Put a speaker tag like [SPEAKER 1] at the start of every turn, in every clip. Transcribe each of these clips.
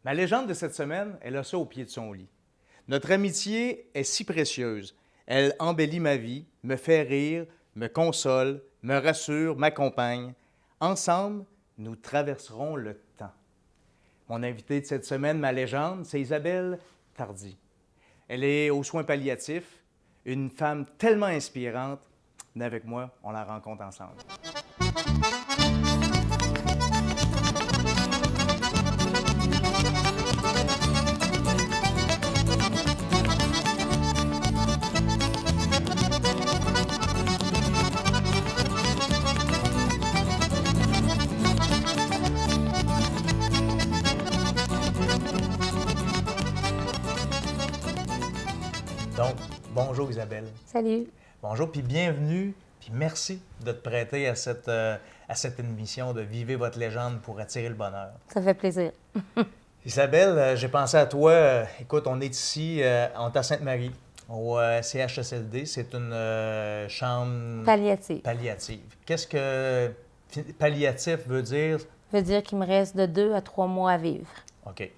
[SPEAKER 1] Ma légende de cette semaine, elle a ça au pied de son lit. Notre amitié est si précieuse. Elle embellit ma vie, me fait rire, me console, me rassure, m'accompagne. Ensemble, nous traverserons le temps. Mon invité de cette semaine, ma légende, c'est Isabelle Tardy. Elle est aux soins palliatifs, une femme tellement inspirante. Venez avec moi, on la rencontre ensemble. Donc, bonjour Isabelle.
[SPEAKER 2] Salut.
[SPEAKER 1] Bonjour, puis bienvenue, puis merci de te prêter à cette émission de Vivez votre légende pour attirer le bonheur.
[SPEAKER 2] Ça fait plaisir.
[SPEAKER 1] Isabelle, j'ai pensé à toi. Écoute, on est ici, on est à Sainte-Marie, au CHSLD. C'est une chambre
[SPEAKER 2] Palliative.
[SPEAKER 1] palliative. Qu'est-ce que palliatif veut dire?
[SPEAKER 2] Ça veut dire qu'il me reste de 2 à 3 mois à vivre.
[SPEAKER 1] OK.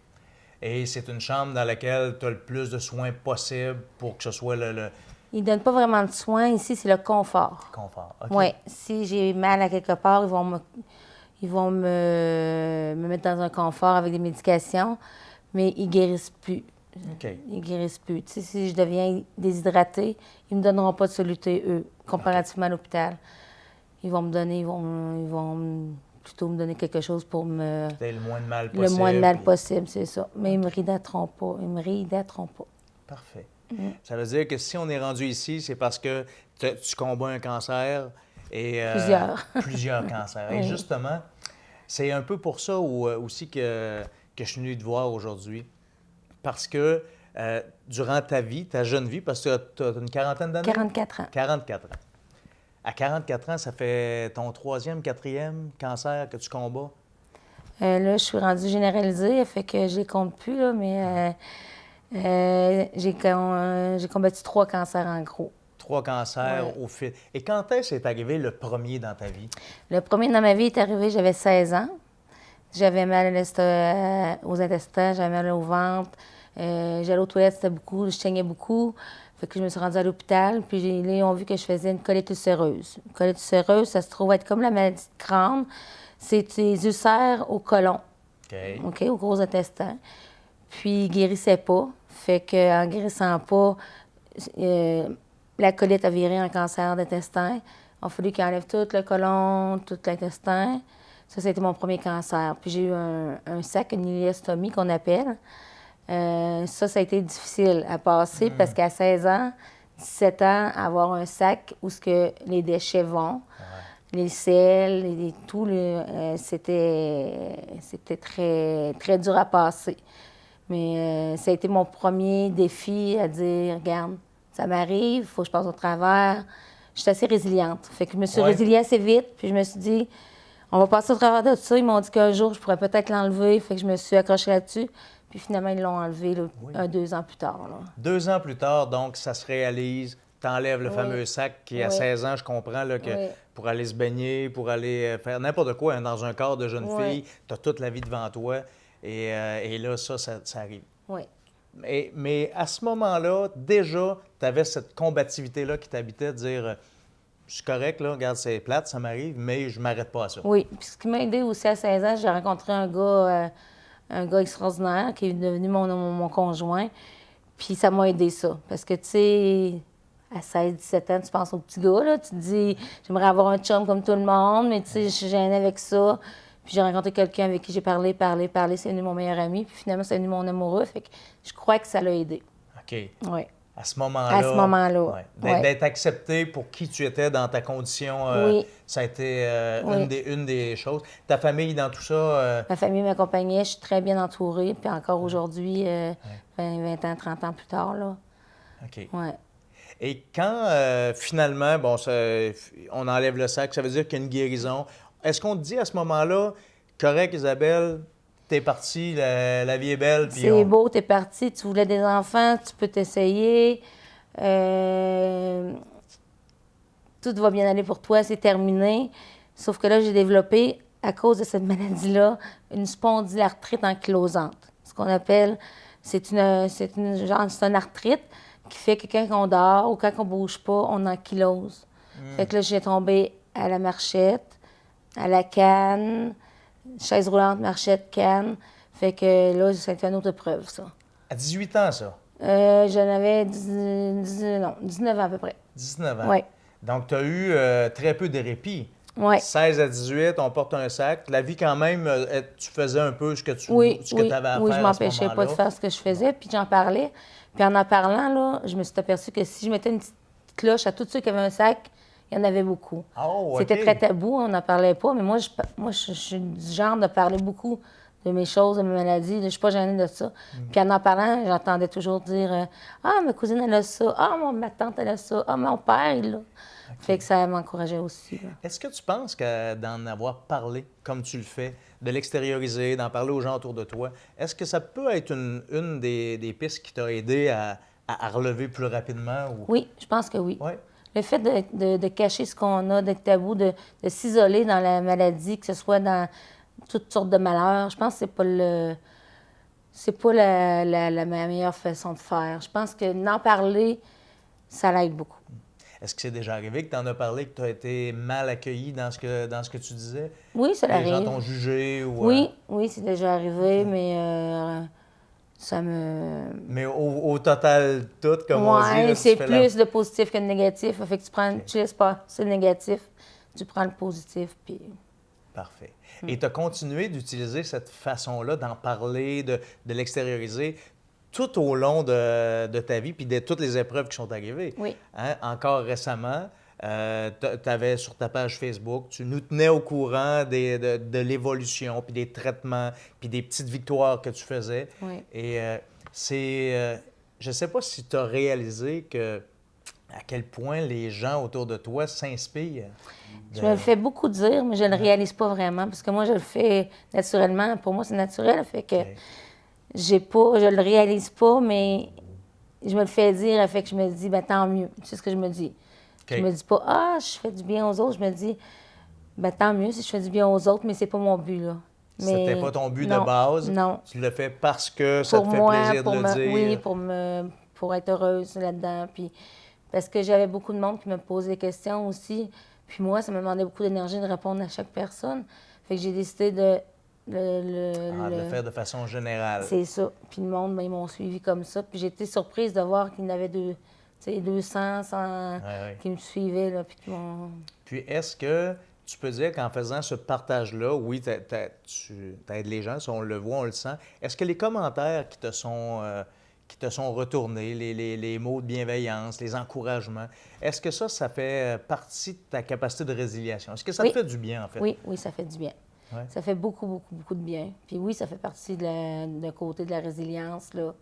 [SPEAKER 1] Et c'est une chambre dans laquelle tu as le plus de soins possible pour que ce soit le
[SPEAKER 2] Ils ne donnent pas vraiment de soins. Ici, c'est le confort.
[SPEAKER 1] confort. OK.
[SPEAKER 2] Oui. Si j'ai mal à quelque part, ils vont me mettre dans un confort avec des médications, mais ils guérissent plus.
[SPEAKER 1] OK.
[SPEAKER 2] Ils guérissent plus. Tu sais, si je deviens déshydratée, ils ne me donneront pas de soluté, eux, comparativement à l'hôpital. Ils vont plutôt me donner quelque chose pour me...
[SPEAKER 1] Peut-être le moins de mal
[SPEAKER 2] Le
[SPEAKER 1] possible.
[SPEAKER 2] moins de mal possible, c'est ça. Mais ils ne me ridatteront pas. Ils me ridatteront pas.
[SPEAKER 1] Parfait. Ça veut dire que si on est rendu ici, c'est parce que tu combats un cancer et
[SPEAKER 2] Plusieurs.
[SPEAKER 1] plusieurs cancers. Et
[SPEAKER 2] Oui.
[SPEAKER 1] justement, c'est un peu pour ça aussi que je suis venu te voir aujourd'hui. Parce que durant ta vie, ta jeune vie, parce que tu as une quarantaine d'années?
[SPEAKER 2] 44 ans.
[SPEAKER 1] 44 ans. À 44 ans, ça fait ton troisième, quatrième cancer que tu combats?
[SPEAKER 2] Là, je suis rendue généralisée, fait que je les compte plus, là, mais j'ai combattu 3 cancers en gros.
[SPEAKER 1] 3 cancers
[SPEAKER 2] Ouais.
[SPEAKER 1] au fil. Et quand est-ce est arrivé le premier dans ta vie?
[SPEAKER 2] Le premier dans ma vie est arrivé, j'avais 16 ans. J'avais mal aux intestins, j'avais mal au ventre. J'allais aux toilettes, c'était beaucoup, je saignais beaucoup. Fait que je me suis rendue à l'hôpital, puis là, ils ont vu que je faisais une colite ulcéreuse. Une colite ulcéreuse, ça se trouve être comme la maladie de Crohn. C'est des ulcères au côlon,
[SPEAKER 1] OK.
[SPEAKER 2] OK, au gros intestin. Puis, ils guérissaient pas. Fait qu'en guérissant pas, la colite a viré en cancer d'intestin. Il a fallu qu'ils enlèvent tout le côlon, tout l'intestin. Ça a été mon premier cancer. Puis j'ai eu un sac, une iléostomie qu'on appelle. Ça a été difficile à passer parce qu'à 16 ans, 17 ans, avoir un sac où ce que les déchets vont, les selles, tout, c'était très, très dur à passer. Mais ça a été mon premier défi à dire, regarde, ça m'arrive, il faut que je passe au travers. Je suis assez résiliente. Fait que je me suis résiliée assez vite, puis je me suis dit, on va passer au travers de tout ça. Ils m'ont dit qu'un jour, je pourrais peut-être l'enlever. Fait que je me suis accrochée là-dessus. Puis finalement, ils l'ont enlevé là, 2 ans plus tard. Là.
[SPEAKER 1] 2 ans plus tard, donc, ça se réalise. Tu enlèves le fameux sac qui, à 16 ans, je comprends là, que pour aller se baigner, pour aller faire n'importe quoi hein, dans un corps de jeune fille, tu as toute la vie devant toi. Et là, ça arrive.
[SPEAKER 2] Oui.
[SPEAKER 1] Mais à ce moment-là, déjà, tu avais cette combativité-là qui t'habitait de dire je suis correct, là, regarde, c'est plate, ça m'arrive, mais je ne m'arrête pas à ça.
[SPEAKER 2] Oui. Puis ce qui m'a aidé aussi à 16 ans, j'ai rencontré un gars extraordinaire qui est devenu mon conjoint. Puis ça m'a aidé, ça. Parce que, tu sais, à 16, 17 ans, tu penses au petit gars, là. Tu te dis, j'aimerais avoir un chum comme tout le monde, mais tu sais, je suis gênée avec ça. Puis j'ai rencontré quelqu'un avec qui j'ai parlé. C'est devenu mon meilleur ami. Puis finalement, c'est devenu mon amoureux. Fait que je crois que ça l'a aidé.
[SPEAKER 1] OK.
[SPEAKER 2] Oui.
[SPEAKER 1] À ce moment-là.
[SPEAKER 2] À ce moment-là.
[SPEAKER 1] Ouais.
[SPEAKER 2] Ouais.
[SPEAKER 1] D'être accepté pour qui tu étais dans ta condition, ça a été une des choses. Ta famille dans tout ça?
[SPEAKER 2] Ma famille m'accompagnait. Je suis très bien entourée. Puis encore aujourd'hui, 20 ans, 30 ans plus tard, là.
[SPEAKER 1] OK.
[SPEAKER 2] Ouais.
[SPEAKER 1] Et quand finalement, bon, on enlève le sac, ça veut dire qu'il y a une guérison. Est-ce qu'on te dit à ce moment-là, correct, Isabelle, t'es partie, la vie est belle? Puis
[SPEAKER 2] C'est beau, t'es partie, tu voulais des enfants, tu peux t'essayer. Tout va bien aller pour toi, c'est terminé. Sauf que là, j'ai développé, à cause de cette maladie-là, une spondylarthrite ankylosante. ce qu'on appelle. C'est une arthrite qui fait que quand on dort ou quand on bouge pas, on ankylose. Fait que là, j'ai tombé à la marchette, à la canne, chaise roulante, marchette, canne. Fait que là, ça a été une autre épreuve, ça.
[SPEAKER 1] À 18 ans, ça?
[SPEAKER 2] J'en avais 19 ans à peu près.
[SPEAKER 1] 19 ans.
[SPEAKER 2] Oui.
[SPEAKER 1] Donc, tu as eu très peu de répit.
[SPEAKER 2] Oui.
[SPEAKER 1] 16 à 18, on porte un sac. La vie, quand même, tu faisais un peu ce que tu
[SPEAKER 2] Oui,
[SPEAKER 1] avais à faire
[SPEAKER 2] oui, je
[SPEAKER 1] à ce
[SPEAKER 2] m'empêchais pas de
[SPEAKER 1] moment-là.
[SPEAKER 2] faire ce que je faisais, puis j'en parlais. Puis en parlant, là, je me suis aperçue que si je mettais une petite cloche à tous ceux qui avaient un sac, il y en avait beaucoup.
[SPEAKER 1] Oh, OK.
[SPEAKER 2] C'était très tabou, on n'en parlait pas, mais moi, je suis du genre de parler beaucoup de mes choses, de mes maladies. Je suis pas gênée de ça. Puis en parlant, j'entendais toujours dire Ah, ma cousine, elle a ça. Ah, ma tante, elle a ça. Ah, mon père, il l'a. Fait que ça m'encourageait aussi. Là.
[SPEAKER 1] Est-ce que tu penses que d'en avoir parlé, comme tu le fais, de l'extérioriser, d'en parler aux gens autour de toi, est-ce que ça peut être une des pistes qui t'a aidé à relever plus rapidement? Ou...
[SPEAKER 2] Oui, je pense que oui.
[SPEAKER 1] Oui.
[SPEAKER 2] Le fait de cacher ce qu'on a, d'être tabou, de s'isoler dans la maladie, que ce soit dans toutes sortes de malheurs, je pense que c'est pas la meilleure façon de faire. Je pense que d'en parler, ça l'aide beaucoup.
[SPEAKER 1] Est-ce que c'est déjà arrivé que tu en as parlé, que tu as été mal accueilli dans ce que tu disais?
[SPEAKER 2] Oui, ça
[SPEAKER 1] Les gens
[SPEAKER 2] arrive.
[SPEAKER 1] t'ont jugé ou...
[SPEAKER 2] Oui, c'est déjà arrivé, mais ça me...
[SPEAKER 1] Mais au total, tout, comme on dit...
[SPEAKER 2] Ouais,
[SPEAKER 1] là,
[SPEAKER 2] c'est
[SPEAKER 1] tu fais
[SPEAKER 2] plus de positif que de négatif. Fait que
[SPEAKER 1] OK.
[SPEAKER 2] tu laisses pas, c'est le négatif, tu prends le positif, puis...
[SPEAKER 1] Parfait. Et tu as continué d'utiliser cette façon-là, d'en parler, de l'extérioriser tout au long de ta vie, puis de toutes les épreuves qui sont arrivées.
[SPEAKER 2] Oui.
[SPEAKER 1] Hein? Encore récemment, tu avais sur ta page Facebook, tu nous tenais au courant de l'évolution, puis des traitements, puis des petites victoires que tu faisais.
[SPEAKER 2] Oui.
[SPEAKER 1] Et je ne sais pas si tu as réalisé à quel point les gens autour de toi s'inspirent.
[SPEAKER 2] Je me le fais beaucoup dire, mais je ne le réalise pas vraiment, parce que moi, je le fais naturellement. Pour moi, c'est naturel, fait que...
[SPEAKER 1] OK.
[SPEAKER 2] Je le réalise pas, mais je me le fais dire, fait que je me dis, ben tant mieux. Tu sais ce que je me dis.
[SPEAKER 1] OK.
[SPEAKER 2] Je me dis pas, ah, je fais du bien aux autres. Je me dis, ben tant mieux si je fais du bien aux autres, mais c'est pas mon but, là. Mais
[SPEAKER 1] C'était pas ton but
[SPEAKER 2] non,
[SPEAKER 1] de base.
[SPEAKER 2] Non.
[SPEAKER 1] Tu le fais parce que ça
[SPEAKER 2] Pour
[SPEAKER 1] te fait
[SPEAKER 2] moi,
[SPEAKER 1] plaisir de le dire.
[SPEAKER 2] Oui, pour être heureuse là-dedans. Puis, parce que j'avais beaucoup de monde qui me posait des questions aussi. Puis moi, ça me demandait beaucoup d'énergie de répondre à chaque personne. Fait que j'ai décidé de
[SPEAKER 1] De le faire de façon générale.
[SPEAKER 2] C'est ça. Puis le monde, ben, ils m'ont suivi comme ça. Puis j'ai été surprise de voir qu'il y en avait 200, 100
[SPEAKER 1] Ouais.
[SPEAKER 2] qui me suivaient. Là, puis
[SPEAKER 1] Puis est-ce que tu peux dire qu'en faisant ce partage-là, oui, tu aides les gens, ça, on le voit, on le sent. Est-ce que les commentaires qui te sont retournés, les mots de bienveillance, les encouragements, est-ce que ça fait partie de ta capacité de résiliation? Est-ce que ça te fait du bien, en fait?
[SPEAKER 2] Oui, ça fait du bien.
[SPEAKER 1] Ouais.
[SPEAKER 2] Ça fait beaucoup, beaucoup, beaucoup de bien. Puis oui, ça fait partie de côté de la résilience. Là.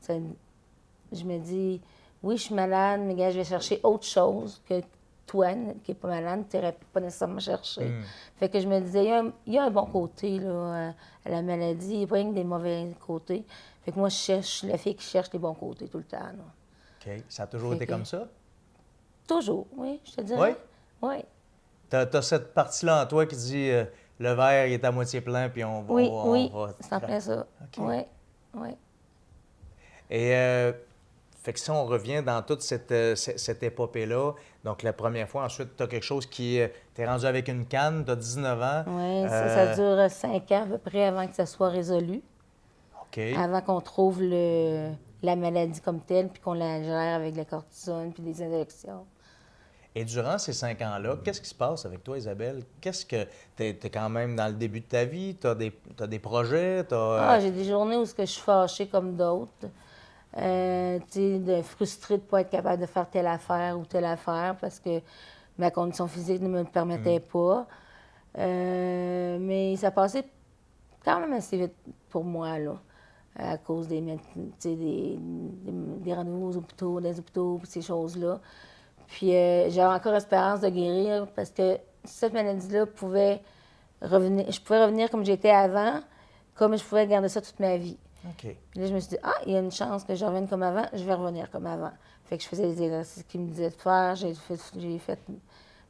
[SPEAKER 2] Je me dis, oui, je suis malade, mais gars, je vais chercher autre chose que toi, qui n'est pas malade, tu n'irais pas nécessairement chercher. Fait que je me disais, il y a un bon côté là, à la maladie, il n'y a pas rien que des mauvais côtés. Fait que moi, je suis la fille qui cherche les bons côtés tout le temps. Là.
[SPEAKER 1] OK. Ça a toujours été comme ça?
[SPEAKER 2] Toujours, oui, je te dirais. Oui.
[SPEAKER 1] Tu as cette partie-là en toi qui dit le verre il est à moitié plein, puis on va.
[SPEAKER 2] Oui,
[SPEAKER 1] on va...
[SPEAKER 2] c'est en plein ça.
[SPEAKER 1] OK.
[SPEAKER 2] Oui.
[SPEAKER 1] Et fait que si on revient dans toute cette épopée-là, donc la première fois, ensuite, tu as quelque chose qui. Tu es rendu avec une canne, tu as 19 ans.
[SPEAKER 2] Oui, ça dure 5 ans à peu près avant que ça soit résolu.
[SPEAKER 1] OK.
[SPEAKER 2] Avant qu'on trouve la maladie comme telle, puis qu'on la gère avec la cortisone, puis des injections.
[SPEAKER 1] Et durant ces 5 ans-là, qu'est-ce qui se passe avec toi, Isabelle? Qu'est-ce que. Tu es quand même dans le début de ta vie, tu as des projets,
[SPEAKER 2] J'ai des journées où je suis fâchée comme d'autres. Frustrée de ne pas être capable de faire telle affaire ou telle affaire parce que ma condition physique ne me le permettait pas. Mais ça passait quand même assez vite pour moi, là, à cause des rendez-vous aux hôpitaux, des hôpitaux, ces choses-là. Puis j'avais encore espérance de guérir parce que cette maladie-là pouvait revenir. Je pouvais revenir comme j'étais avant, comme je pouvais garder ça toute ma vie.
[SPEAKER 1] OK.
[SPEAKER 2] Puis là, je me suis dit, il y a une chance que je revienne comme avant, je vais revenir comme avant. Fait que je faisais les exercices qu'ils me disaient de faire, j'ai fait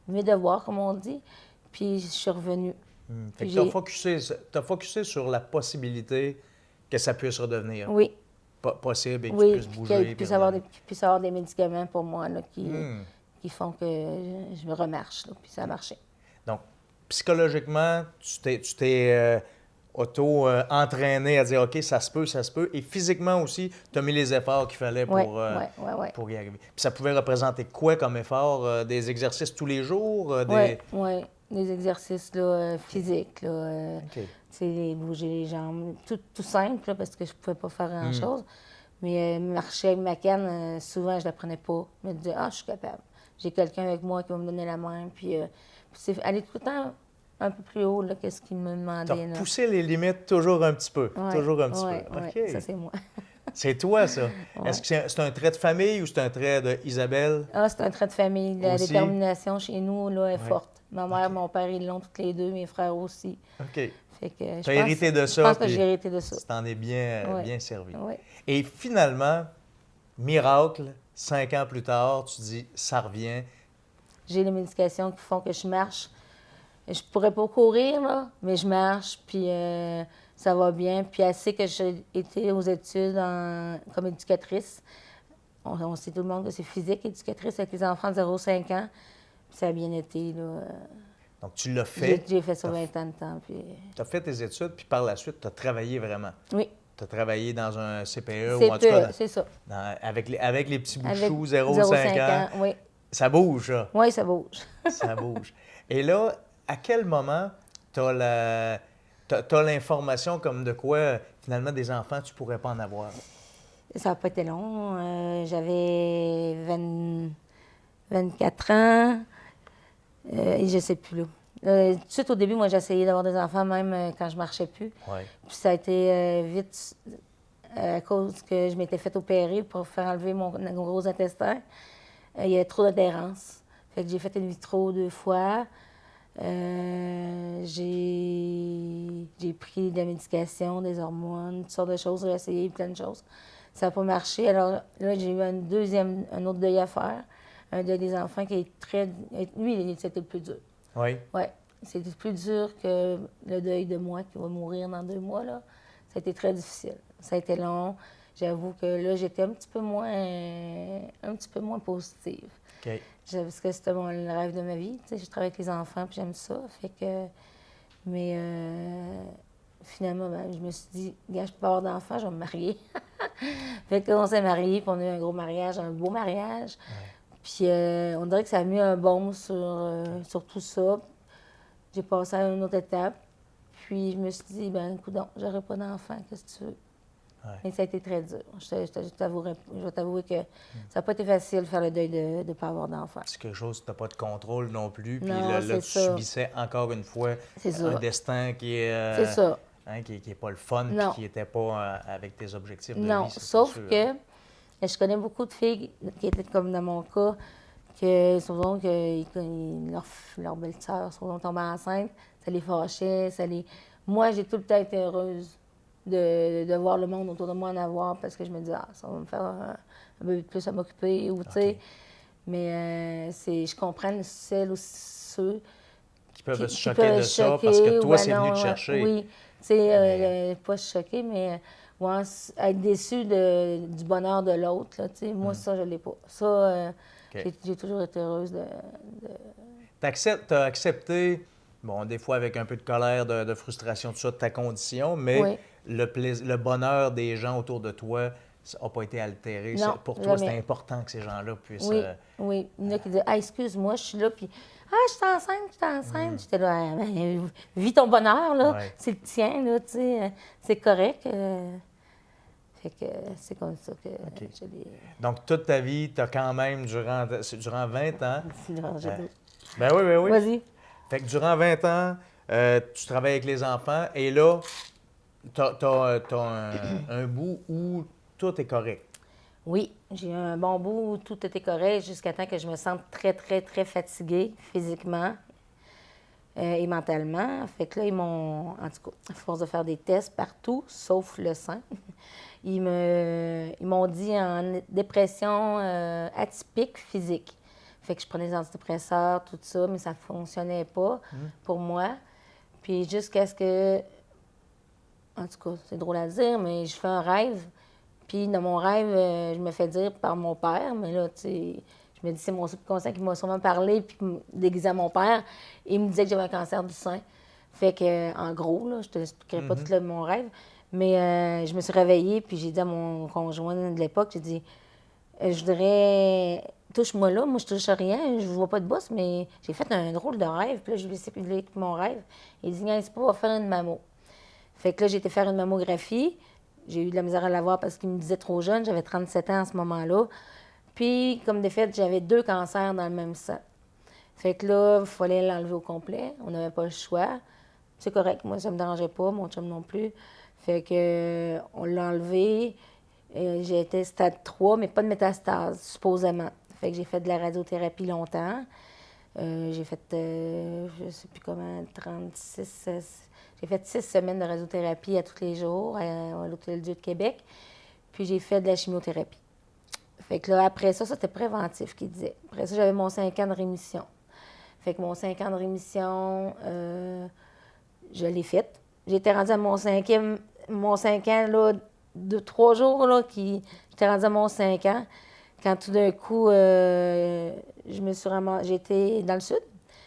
[SPEAKER 2] mes devoirs, comme on dit, puis je suis revenue.
[SPEAKER 1] Fait que tu as focusé sur la possibilité que ça puisse redevenir
[SPEAKER 2] Oui,
[SPEAKER 1] possible et que tu
[SPEAKER 2] oui,
[SPEAKER 1] puisses
[SPEAKER 2] puis
[SPEAKER 1] bouger.
[SPEAKER 2] qu'il puisse avoir des médicaments pour moi là,
[SPEAKER 1] Hmm.
[SPEAKER 2] qui font que je me remarche, là, puis ça a marché.
[SPEAKER 1] Donc, psychologiquement, tu t'es auto-entraîné à dire, OK, ça se peut, ça se peut. Et physiquement aussi, tu as mis les efforts qu'il fallait
[SPEAKER 2] Oui, oui, oui, oui.
[SPEAKER 1] pour y arriver. Puis ça pouvait représenter quoi comme effort? Des exercices tous les jours?
[SPEAKER 2] Oui, oui. Des exercices là, physiques, là,
[SPEAKER 1] OK.
[SPEAKER 2] tu sais, bouger les jambes. Tout simple, là, parce que je ne pouvais pas faire
[SPEAKER 1] Hmm.
[SPEAKER 2] grand-chose. Mais marcher avec ma canne, souvent, je ne la prenais pas. Je me disais, ah, je suis capable. J'ai quelqu'un avec moi qui va me donner la main. Puis c'est aller tout le temps un peu plus haut là, que ce qu'il me
[SPEAKER 1] Tu as
[SPEAKER 2] demandait. Là.
[SPEAKER 1] repoussé les limites toujours un petit peu.
[SPEAKER 2] Oui,
[SPEAKER 1] Toujours un petit
[SPEAKER 2] oui,
[SPEAKER 1] peu.
[SPEAKER 2] oui.
[SPEAKER 1] OK.
[SPEAKER 2] Ça, c'est moi.
[SPEAKER 1] C'est toi, ça. Est-ce
[SPEAKER 2] Ouais.
[SPEAKER 1] que c'est un trait de famille ou c'est un trait d'Isabelle
[SPEAKER 2] Ah, c'est un trait de famille. La
[SPEAKER 1] aussi?
[SPEAKER 2] détermination chez nous là, est
[SPEAKER 1] Oui.
[SPEAKER 2] forte. Ma mère,
[SPEAKER 1] OK.
[SPEAKER 2] mon père, ils l'ont tous les deux, mes frères aussi.
[SPEAKER 1] OK.
[SPEAKER 2] Fait que
[SPEAKER 1] Tu as hérité de
[SPEAKER 2] je
[SPEAKER 1] ça,
[SPEAKER 2] pense que
[SPEAKER 1] puis
[SPEAKER 2] j'ai hérité de ça.
[SPEAKER 1] tu t'en es bien,
[SPEAKER 2] Ouais.
[SPEAKER 1] bien servi.
[SPEAKER 2] Ouais.
[SPEAKER 1] Et finalement, miracle, 5 ans plus tard, tu dis, ça revient.
[SPEAKER 2] J'ai les médications qui font que je marche. Je pourrais pas courir, là, mais je marche, puis ça va bien. Puis assez que j'ai été aux études comme éducatrice. On sait tout le monde que c'est physique, éducatrice avec les enfants de 0 à 5 ans. Puis ça a bien été, là.
[SPEAKER 1] Donc, tu l'as fait.
[SPEAKER 2] J'ai fait ça
[SPEAKER 1] T'as
[SPEAKER 2] 20 ans de temps, puis...
[SPEAKER 1] Tu as fait tes études, puis par la suite, tu as travaillé vraiment.
[SPEAKER 2] Oui,
[SPEAKER 1] Tu as travaillé dans un CPE ou en tout
[SPEAKER 2] CPE,
[SPEAKER 1] cas
[SPEAKER 2] c'est ça.
[SPEAKER 1] avec les petits bouts de
[SPEAKER 2] Avec
[SPEAKER 1] choux, 0-5 ans.
[SPEAKER 2] oui.
[SPEAKER 1] Ça bouge, ça.
[SPEAKER 2] Oui, ça bouge.
[SPEAKER 1] Ça bouge. Et là, à quel moment tu as l'information comme de quoi, finalement, des enfants, tu pourrais pas en avoir?
[SPEAKER 2] Ça n'a pas été long. J'avais 24 ans. Et je sais plus, là. Tout de suite, au début, moi, j'essayais d'avoir des enfants, même quand je marchais plus.
[SPEAKER 1] Oui.
[SPEAKER 2] Puis ça a été vite à cause que je m'étais fait opérer pour faire enlever mon gros intestin. Il y avait trop d'adhérence. Fait que j'ai fait in vitro 2 fois. J'ai pris de la médication, des hormones, toutes sortes de choses. J'ai essayé plein de choses. Ça n'a pas marché. Alors là, j'ai eu un autre deuil à faire. Un deuil des enfants qui est très... Lui, c'était le plus dur.
[SPEAKER 1] Oui.
[SPEAKER 2] Oui, c'était plus dur que le deuil de moi qui va mourir dans 2 mois, là. Ça a été très difficile. Ça a été long. J'avoue que là, j'étais un petit peu moins positive.
[SPEAKER 1] OK.
[SPEAKER 2] Parce que c'était le rêve de ma vie. Tu sais, je travaille avec les enfants, puis j'aime ça. Fait que... Mais finalement, ben, je me suis dit, gars, je peux pas avoir d'enfants, je vais me marier. Fait qu'on s'est mariés, puis on a eu un gros mariage, un beau mariage.
[SPEAKER 1] Ouais.
[SPEAKER 2] Puis on dirait que ça a mis un baume sur tout ça. J'ai passé à une autre étape. Puis je me suis dit, ben coudonc, j'aurai pas d'enfant, qu'est-ce que tu veux?
[SPEAKER 1] Ouais.
[SPEAKER 2] Mais ça a été très dur. Je vais t'avouer que ça n'a pas été facile de faire le deuil de ne pas avoir d'enfant.
[SPEAKER 1] C'est quelque chose que tu n'as pas de contrôle non plus. Puis
[SPEAKER 2] Non,
[SPEAKER 1] là,
[SPEAKER 2] c'est
[SPEAKER 1] tu
[SPEAKER 2] ça.
[SPEAKER 1] subissais encore une fois
[SPEAKER 2] C'est ça.
[SPEAKER 1] un destin qui est,
[SPEAKER 2] C'est ça.
[SPEAKER 1] hein, qui est pas le fun, puis
[SPEAKER 2] Non.
[SPEAKER 1] qui n'était pas avec tes objectifs de
[SPEAKER 2] Non,
[SPEAKER 1] vie. ça, c'est
[SPEAKER 2] sauf
[SPEAKER 1] sûr.
[SPEAKER 2] que je connais beaucoup de filles qui étaient comme dans mon cas, que souvent leur belle-sœur sont tombées enceintes, ça les fâchait, Moi, j'ai tout le temps été heureuse de voir le monde autour de moi en avoir parce que je me dis, ça va me faire un peu plus à m'occuper, ou tu sais.
[SPEAKER 1] OK.
[SPEAKER 2] Mais je comprends celles ou ceux
[SPEAKER 1] Qui peuvent se
[SPEAKER 2] qui
[SPEAKER 1] choquer
[SPEAKER 2] peuvent
[SPEAKER 1] de
[SPEAKER 2] être
[SPEAKER 1] ça parce
[SPEAKER 2] choqués,
[SPEAKER 1] que
[SPEAKER 2] ou
[SPEAKER 1] toi,
[SPEAKER 2] ben
[SPEAKER 1] c'est venu
[SPEAKER 2] non,
[SPEAKER 1] te chercher.
[SPEAKER 2] Oui, tu sais, pas se choquer, mais ouais, être déçu du bonheur de l'autre, là, tu sais. Moi, ça, je l'ai pas. Ça,
[SPEAKER 1] OK.
[SPEAKER 2] j'ai toujours été heureuse de...
[SPEAKER 1] T'as accepté, bon, des fois avec un peu de colère, de frustration, tout ça, de ta condition, mais
[SPEAKER 2] Oui.
[SPEAKER 1] le bonheur des gens autour de toi n'a pas été altéré.
[SPEAKER 2] Non,
[SPEAKER 1] Pour toi,
[SPEAKER 2] jamais.
[SPEAKER 1] c'était important que ces gens-là puissent...
[SPEAKER 2] Oui, oui. Il y en a qui disent, excuse-moi, je suis là, puis je suis enceinte. J'étais là, ben, vis ton bonheur, là.
[SPEAKER 1] Ouais.
[SPEAKER 2] C'est le tien, là, tu sais. C'est correct. Fait que c'est comme ça que je l'ai...
[SPEAKER 1] Donc, toute ta vie, tu as quand même, durant 20 ans...
[SPEAKER 2] J'ai-
[SPEAKER 1] Ben oui, ben oui.
[SPEAKER 2] Vas-y.
[SPEAKER 1] Fait que durant 20 ans, tu travailles avec les enfants et là, tu as, un bout où tout est correct.
[SPEAKER 2] Oui, j'ai eu un bon bout où tout était correct jusqu'à temps que je me sente très, très, très fatiguée physiquement et mentalement. Fait que là, en tout cas, à force de faire des tests partout, sauf le sein, ils m'ont dit en dépression atypique physique. Fait que je prenais des antidépresseurs, tout ça, mais ça ne fonctionnait pas pour moi. Puis jusqu'à ce que En tout cas, c'est drôle à dire, mais je fais un rêve. Puis dans mon rêve, je me fais dire par mon père, mais là, tu sais, je me dis, c'est mon subconscient qui m'a sûrement parlé, puis déguisé à mon père. Et il me disait que j'avais un cancer du sein. Fait que, en gros, là, je te expliquerai pas tout mon rêve, mais je me suis réveillée, puis j'ai dit à mon conjoint de l'époque, j'ai dit, je voudrais, touche-moi là, moi je touche à rien, je vois pas de bosse, mais j'ai fait un drôle de rêve, puis là, je lui ai expliqué mon rêve. Il dit, c'est pas, on va faire une mammo. Fait que là, j'ai été faire une mammographie. J'ai eu de la misère à l'avoir parce qu'il me disait trop jeune. J'avais 37 ans à ce moment-là. Puis, comme de fait, j'avais 2 cancers dans le même sang. Fait que là, il fallait l'enlever au complet. On n'avait pas le choix. C'est correct. Moi, ça me dérangeait pas. Mon chum non plus. Fait que on l'a enlevé. J'ai été stade 3, mais pas de métastase, supposément. Fait que j'ai fait de la radiothérapie longtemps. J'ai fait, je sais plus comment, 36... j'ai fait 6 semaines de radiothérapie à tous les jours à l'Hôtel-Dieu de Québec. Puis j'ai fait de la chimiothérapie. Fait que là, après ça, c'était préventif, qu'il disait. Après ça, j'avais mon 5 ans de rémission. Fait que mon 5 ans de rémission, je l'ai fait. J'étais rendue à mon 5 ans, là, de 3 jours, là, j'étais rendue à mon 5 ans. Quand tout d'un coup, je me suis ramassée, j'étais dans le sud.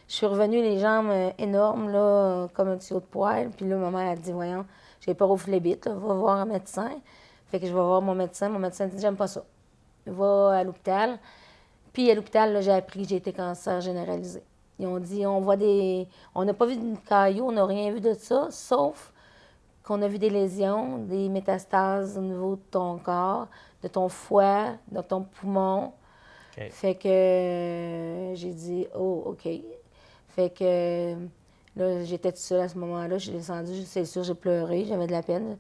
[SPEAKER 2] Je suis revenue les jambes énormes, là, comme un tuyau de poêle. Puis là, ma mère a dit, voyons, j'ai peur au flébite, là, va voir un médecin. Fait que je vais voir mon médecin. Mon médecin dit, j'aime pas ça. Va à l'hôpital. Puis à l'hôpital, là, j'ai appris que j'ai été cancer généralisé. Ils ont dit, on n'a pas vu de caillou, on n'a rien vu de ça, sauf qu'on a vu des lésions, des métastases au niveau de ton corps, de ton foie, de ton poumon.
[SPEAKER 1] OK.
[SPEAKER 2] Fait que j'ai dit, oh, OK. Fait que là, j'étais toute seule à ce moment-là. Je suis descendue, c'est sûr, j'ai pleuré, j'avais de la peine.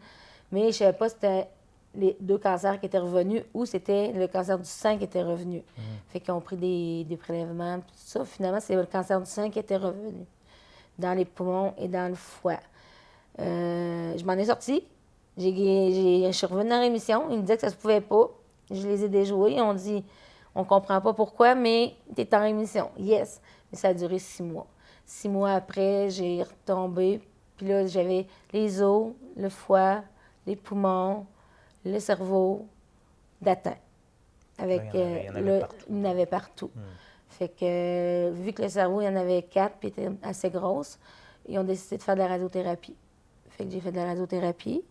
[SPEAKER 2] Mais je ne savais pas si c'était les 2 cancers qui étaient revenus ou c'était le cancer du sein qui était revenu. Fait qu'ils ont pris des prélèvements, tout ça. Finalement, c'est le cancer du sein qui était revenu dans les poumons et dans le foie. Je m'en ai sortie. Je suis revenue en rémission. Ils me disaient que ça se pouvait pas. Je les ai déjoués. Ils ont dit, on comprend pas pourquoi, mais tu es en rémission. Yes. Mais ça a duré 6 mois. 6 mois après, j'ai retombé. Puis là, j'avais les os, le foie, les poumons, le cerveau d'atteint. Avec,
[SPEAKER 1] Il y en avait partout.
[SPEAKER 2] il y en avait partout. Fait que, vu que le cerveau, il y en avait 4 puis était assez grosse, ils ont décidé de faire de la radiothérapie. Fait que j'ai fait de la radiothérapie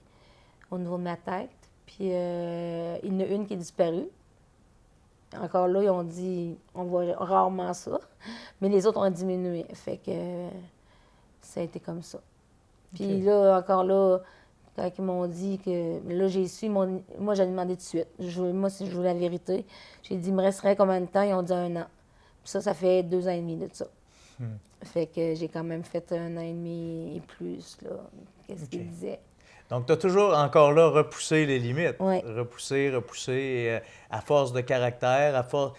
[SPEAKER 2] au niveau de ma tête. Puis il y en a une qui est disparue. Encore là, ils ont dit, on voit rarement ça. Mais les autres ont diminué. Fait que ça a été comme ça. Puis là, encore là, quand ils m'ont dit que... Là, j'ai su, moi, j'ai demandé tout de suite. Moi, si je veux la vérité, j'ai dit, il me resterait combien de temps? Ils ont dit 1 an. Puis ça fait 2 ans et demi de ça. Fait que j'ai quand même fait 1 an et demi et plus, là. Qu'est-ce qu'ils disaient?
[SPEAKER 1] Donc, tu as toujours encore là repoussé les limites.
[SPEAKER 2] Oui.
[SPEAKER 1] Repoussé, à force de caractère, à force...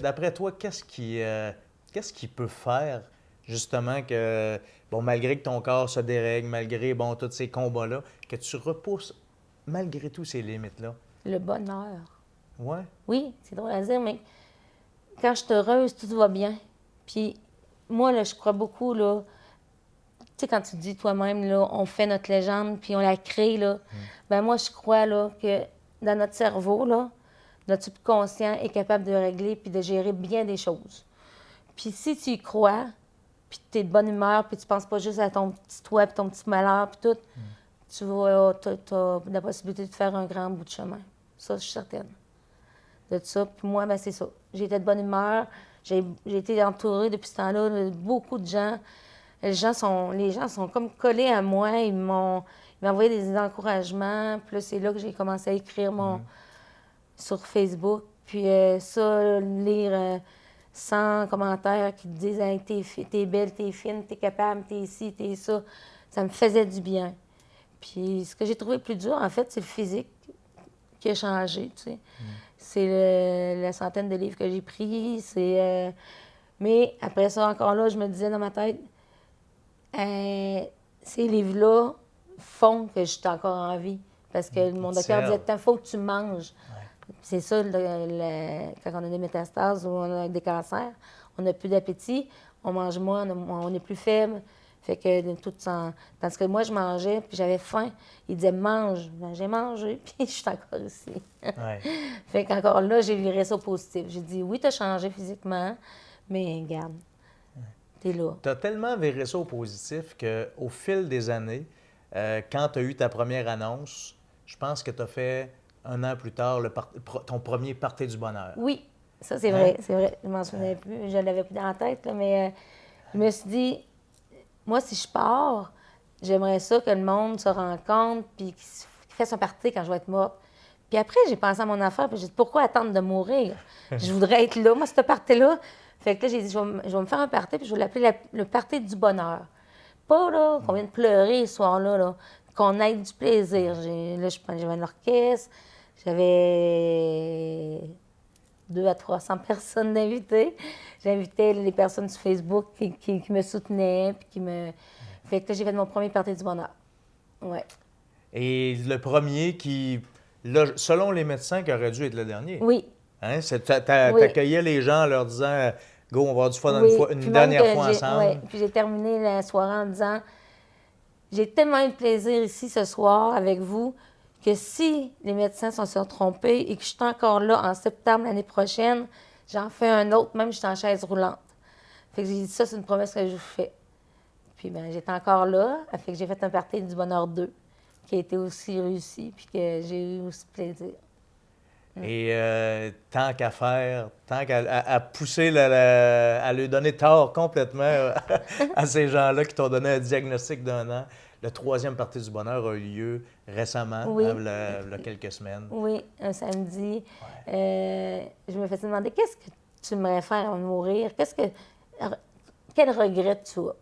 [SPEAKER 1] D'après toi, qu'est-ce qui peut faire, justement, que, bon, malgré que ton corps se dérègle, malgré, bon, tous ces combats-là, que tu repousses, malgré tout, ces limites-là?
[SPEAKER 2] Le bonheur.
[SPEAKER 1] Ouais.
[SPEAKER 2] Oui, c'est drôle à dire, mais quand je suis heureuse, tout va bien. Puis moi, là, je crois beaucoup, là, tu sais, quand tu dis toi-même, là, on fait notre légende, puis on la crée, là, ben moi, je crois, là, que dans notre cerveau, là, notre subconscient est capable de régler puis de gérer bien des choses. Puis si tu y crois, puis tu es de bonne humeur, puis tu penses pas juste à ton petit toi, puis ton petit malheur, puis tout, tu vas, t'as la possibilité de faire un grand bout de chemin. Ça, je suis certaine de ça. Puis moi, ben c'est ça. J'ai été de bonne humeur. J'ai été entourée depuis ce temps-là de beaucoup de gens. Les gens sont comme collés à moi. Ils m'ont envoyé des encouragements. Puis là, c'est là que j'ai commencé à écrire sur Facebook. Puis ça, lire 100 commentaires qui te disent hey, t'es belle, t'es fine, t'es capable, t'es ci, t'es ça. Ça me faisait du bien. Puis ce que j'ai trouvé plus dur, en fait, c'est le physique qui a changé, tu sais. C'est la centaine de livres que j'ai pris. Mais après ça, encore là, je me disais dans ma tête, ces livres-là font que je suis encore en vie. Parce que mon docteur disait, il faut que tu manges. Ouais. C'est ça, quand on a des métastases ou on a des cancers, on n'a plus d'appétit, on mange moins, on est plus faible. Fait que tandis que moi, je mangeais, puis j'avais faim. Il disait, mange. Ben, j'ai mangé, puis je suis encore ici.
[SPEAKER 1] Ouais.
[SPEAKER 2] Fait qu'encore là, j'ai viré ça au positif. J'ai dit, oui, tu as changé physiquement, mais regarde, t'es là.
[SPEAKER 1] Tu as tellement viré ça au positif qu'au fil des années, quand tu as eu ta première annonce, je pense que tu as fait un an plus tard ton premier party du bonheur.
[SPEAKER 2] Oui, ça, c'est
[SPEAKER 1] Hein?
[SPEAKER 2] vrai, c'est vrai. Je m'en souvenais plus. Je l'avais plus dans la tête, là, mais je me suis dit, moi, si je pars, j'aimerais ça que le monde se rencontre puis qu'il fasse un party quand je vais être morte. Puis après, j'ai pensé à mon affaire, puis j'ai dit, pourquoi attendre de mourir? Je voudrais être là, moi, ce party-là. Fait que là, j'ai dit, je vais me faire un party, puis je vais l'appeler le party du bonheur. Pas, là, qu'on vienne pleurer ce soir-là, là, qu'on ait du plaisir. J'avais un orchestre, j'avais 200 à 300 personnes d'invités. J'invitais les personnes sur Facebook qui me soutenaient, puis qui me... Fait que là, j'ai fait mon premier party du bonheur. Ouais.
[SPEAKER 1] Et le premier qui, là, selon les médecins, qui aurait dû être le dernier.
[SPEAKER 2] Oui.
[SPEAKER 1] Hein?
[SPEAKER 2] Oui.
[SPEAKER 1] T'accueillais les gens en leur disant Go, on va avoir du fun
[SPEAKER 2] Oui.
[SPEAKER 1] une
[SPEAKER 2] Puis même
[SPEAKER 1] dernière
[SPEAKER 2] que
[SPEAKER 1] fois ensemble.
[SPEAKER 2] ouais. Puis j'ai terminé la soirée en disant, j'ai tellement eu de plaisir ici ce soir avec vous que si les médecins sont trompés et que je suis encore là en septembre l'année prochaine, j'en fais un autre, même si je suis en chaise roulante. Fait que j'ai dit ça, c'est une promesse que je vous fais. Puis ben, j'étais encore là, fait que j'ai fait un party du bonheur 2, qui a été aussi réussi, puis que j'ai eu aussi plaisir.
[SPEAKER 1] Et tant qu'à faire, tant qu'à pousser, à lui donner tort complètement à ces gens-là qui t'ont donné un diagnostic d'un an, le troisième party du bonheur a eu lieu récemment,
[SPEAKER 2] Oui.
[SPEAKER 1] il y a quelques semaines.
[SPEAKER 2] Oui, un samedi. Je me faisais demander, qu'est-ce que tu aimerais faire avant de mourir? Quel regret tu as?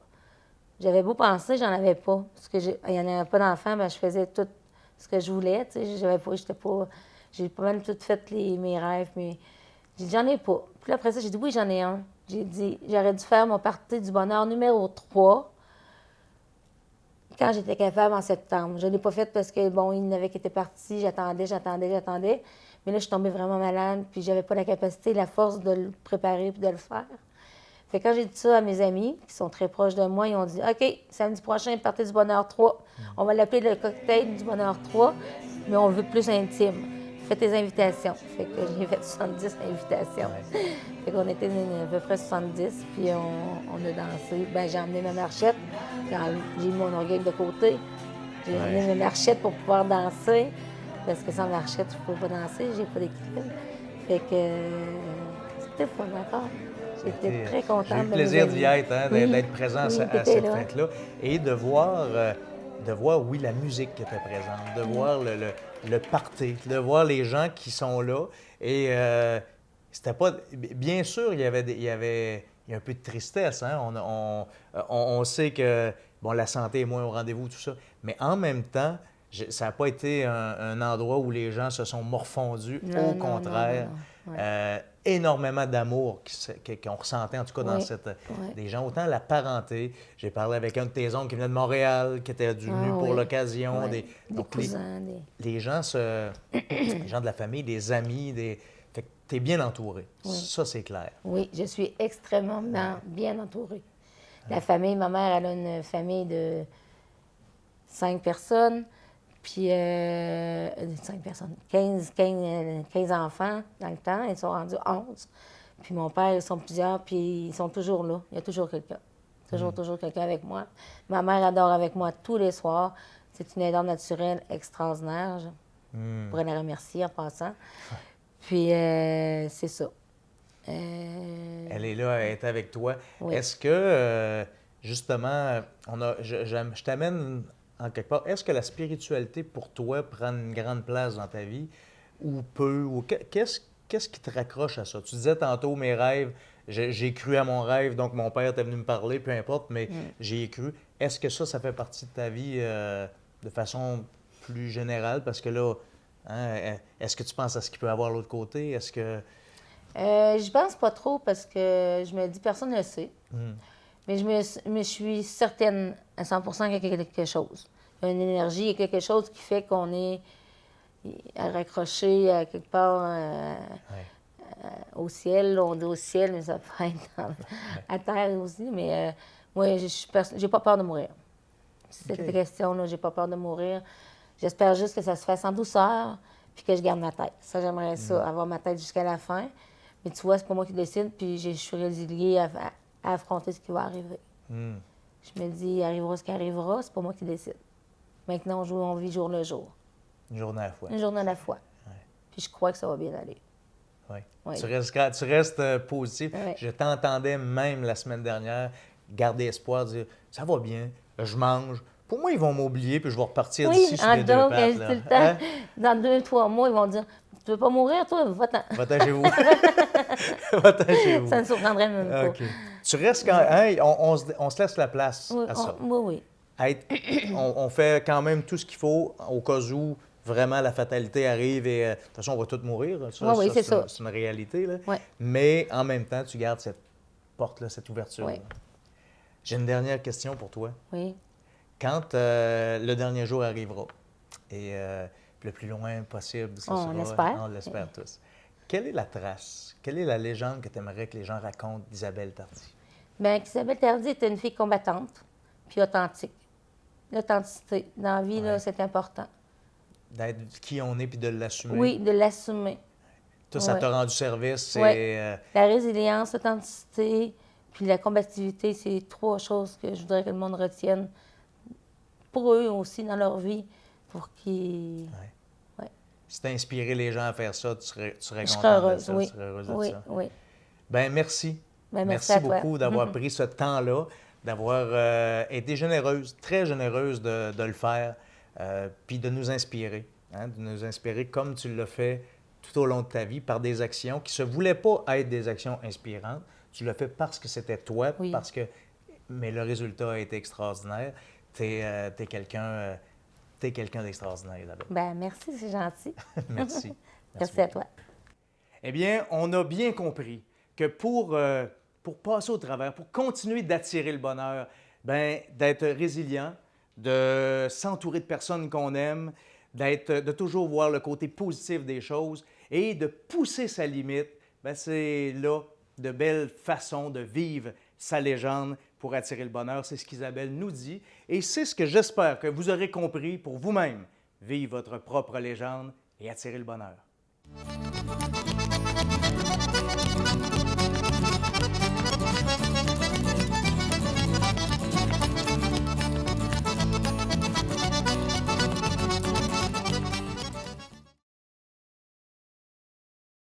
[SPEAKER 2] J'avais beau penser, j'en avais pas. Parce que il n'y en avait pas d'enfants, ben, je faisais tout ce que je voulais. J'ai pas mal tout fait mes rêves, mais j'ai dit, j'en ai pas. Puis après ça, j'ai dit, oui, j'en ai un. J'ai dit, j'aurais dû faire mon party du bonheur numéro 3 quand j'étais capable en septembre. Je ne l'ai pas fait parce que, bon, il n'avait qu'était parti, j'attendais. Mais là, je suis tombée vraiment malade, puis j'avais pas la capacité, la force de le préparer puis de le faire. Fait que quand j'ai dit ça à mes amis, qui sont très proches de moi, ils ont dit, OK, samedi prochain, party du bonheur 3. On va l'appeler le cocktail du bonheur 3, mais on veut plus intime. Fais tes invitations. Fait que j'ai fait 70 invitations. Fait qu'on était à peu près 70, puis on a dansé. Ben, j'ai emmené ma marchette, j'ai mis mon orgueil de côté. J'ai emmené ma marchette pour pouvoir danser, parce que sans marchette, je ne peux pas danser, j'ai pas d'équilibre. Fait que c'était fun encore. J'étais très contente.
[SPEAKER 1] J'ai eu le plaisir d'y être, hein, d'être présent à cette fête-là. Et de voir, oui, la musique qui était présente, de voir le party, de voir les gens qui sont là. Et c'était pas... Bien sûr, il y a un peu de tristesse. Hein? On sait que, bon, la santé est moins au rendez-vous, tout ça. Mais en même temps, ça n'a pas été un endroit où les gens se sont morfondus. Au contraire.
[SPEAKER 2] Non. Ouais.
[SPEAKER 1] Énormément d'amour qu'on ressentait, en tout cas, dans des gens, autant la parenté. J'ai parlé avec un de tes oncles qui venait de Montréal, qui était venu pour l'occasion.
[SPEAKER 2] Des cousins.
[SPEAKER 1] Les gens les gens de la famille, des amis, fait que tu es bien entouré. Oui. Ça, c'est clair.
[SPEAKER 2] Oui, je suis extrêmement bien entourée. La famille, ma mère, elle a une famille de 5 personnes. Puis 5 personnes, 15 enfants dans le temps, ils sont rendus 11. Puis mon père, ils sont plusieurs, puis ils sont toujours là. Il y a toujours quelqu'un. Toujours quelqu'un avec moi. Ma mère adore avec moi tous les soirs. C'est une aidante naturelle extraordinaire. Je pourrais la remercier en passant. Puis c'est ça.
[SPEAKER 1] Elle est là, elle est avec toi.
[SPEAKER 2] Oui.
[SPEAKER 1] Est-ce que, justement, je t'amène en quelque part, est-ce que la spiritualité, pour toi, prend une grande place dans ta vie ou peu? Ou qu'est-ce qui te raccroche à ça? Tu disais tantôt, mes rêves, j'ai cru à mon rêve, donc mon père était venu me parler, peu importe, mais j'y ai cru. Est-ce que ça fait partie de ta vie de façon plus générale? Parce que là, hein, est-ce que tu penses à ce qu'il peut y avoir de l'autre côté? Est-ce que...
[SPEAKER 2] je pense pas trop parce que je me dis, personne ne le sait. Mais je suis certaine à 100% qu'il y a quelque chose. Il y a une énergie, il y a quelque chose qui fait qu'on est raccroché à quelque part au ciel. On dit au ciel, mais ça peut être à terre aussi. Mais Oui, j'ai pas peur de mourir. Cette
[SPEAKER 1] OK.
[SPEAKER 2] question-là, j'ai pas peur de mourir. J'espère juste que ça se fasse en douceur, puis que je garde ma tête. Ça, j'aimerais ça, avoir ma tête jusqu'à la fin. Mais tu vois, c'est pas moi qui décide, puis je suis résiliée à affronter ce qui va arriver.
[SPEAKER 1] Hmm.
[SPEAKER 2] Je me dis, il arrivera ce qui arrivera, c'est pas moi qui décide. Maintenant, on vit jour le jour,
[SPEAKER 1] Une journée à la fois.
[SPEAKER 2] une journée à la fois. Puis je crois que ça va bien aller.
[SPEAKER 1] Oui.
[SPEAKER 2] Oui.
[SPEAKER 1] Tu restes positif.
[SPEAKER 2] Oui.
[SPEAKER 1] Je t'entendais même la semaine dernière garder espoir, dire ça va bien, je mange. Pour moi, ils vont m'oublier puis je vais repartir
[SPEAKER 2] Oui,
[SPEAKER 1] d'ici sur
[SPEAKER 2] en
[SPEAKER 1] les deux
[SPEAKER 2] joke,
[SPEAKER 1] pattes.
[SPEAKER 2] tout
[SPEAKER 1] Là.
[SPEAKER 2] le temps,
[SPEAKER 1] Hein?
[SPEAKER 2] dans 2, 3 mois, ils vont dire, tu veux pas mourir, toi? Va-t'en.
[SPEAKER 1] Va-t'en chez vous. Va-t'en chez vous.
[SPEAKER 2] Ça ne surprendrait même pas.
[SPEAKER 1] OK. Tu restes quand. Hein, on se laisse la place
[SPEAKER 2] Oui,
[SPEAKER 1] à ça.
[SPEAKER 2] oui.
[SPEAKER 1] On fait quand même tout ce qu'il faut au cas où vraiment la fatalité arrive et de toute façon, on va tous mourir.
[SPEAKER 2] Oui, c'est ça.
[SPEAKER 1] C'est une réalité. Là.
[SPEAKER 2] Oui.
[SPEAKER 1] Mais en même temps, tu gardes cette porte-là, cette ouverture.
[SPEAKER 2] Oui.
[SPEAKER 1] J'ai une dernière question pour toi.
[SPEAKER 2] Oui.
[SPEAKER 1] Quand le dernier jour arrivera et le plus loin possible, ça
[SPEAKER 2] On
[SPEAKER 1] sera,
[SPEAKER 2] l'espère.
[SPEAKER 1] on l'espère tous. Quelle est la trace, quelle est la légende que tu aimerais que les gens racontent d'Isabelle Tardy?
[SPEAKER 2] Bien, Isabelle Tardy était une fille combattante, puis authentique. L'authenticité. Dans la vie, là, c'est important.
[SPEAKER 1] D'être qui on est puis de l'assumer.
[SPEAKER 2] Oui, de l'assumer.
[SPEAKER 1] Tout ça
[SPEAKER 2] Ouais.
[SPEAKER 1] t'a rendu service. C'est,
[SPEAKER 2] Ouais. La résilience, l'authenticité, puis la combativité, c'est 3 choses que je voudrais que le monde retienne pour eux aussi dans leur vie, pour qu'ils...
[SPEAKER 1] Si tu inspiré les gens à faire ça, tu serais
[SPEAKER 2] Je
[SPEAKER 1] content
[SPEAKER 2] serais heureuse,
[SPEAKER 1] de ça.
[SPEAKER 2] oui.
[SPEAKER 1] Tu serais heureuse de
[SPEAKER 2] Oui,
[SPEAKER 1] ça.
[SPEAKER 2] oui.
[SPEAKER 1] Ben merci.
[SPEAKER 2] Ben, merci à toi.
[SPEAKER 1] beaucoup d'avoir pris ce temps-là, d'avoir été généreuse, très généreuse de le faire, puis de nous inspirer. Hein, de nous inspirer comme tu l'as fait tout au long de ta vie par des actions qui ne se voulaient pas être des actions inspirantes. Tu l'as fait parce que c'était toi,
[SPEAKER 2] Oui.
[SPEAKER 1] mais le résultat a été extraordinaire. Tu es, quelqu'un d'extraordinaire, Isabelle.
[SPEAKER 2] Ben merci, c'est gentil.
[SPEAKER 1] Merci.
[SPEAKER 2] Merci à toi.
[SPEAKER 1] Eh bien, on a bien compris que pour passer au travers, pour continuer d'attirer le bonheur, ben, d'être résilient, de s'entourer de personnes qu'on aime, de toujours voir le côté positif des choses et de pousser sa limite, ben, c'est là de belles façons de vivre sa légende pour attirer le bonheur. C'est ce qu'Isabelle nous dit et c'est ce que j'espère que vous aurez compris pour vous-même. Vivre votre propre légende et attirer le bonheur.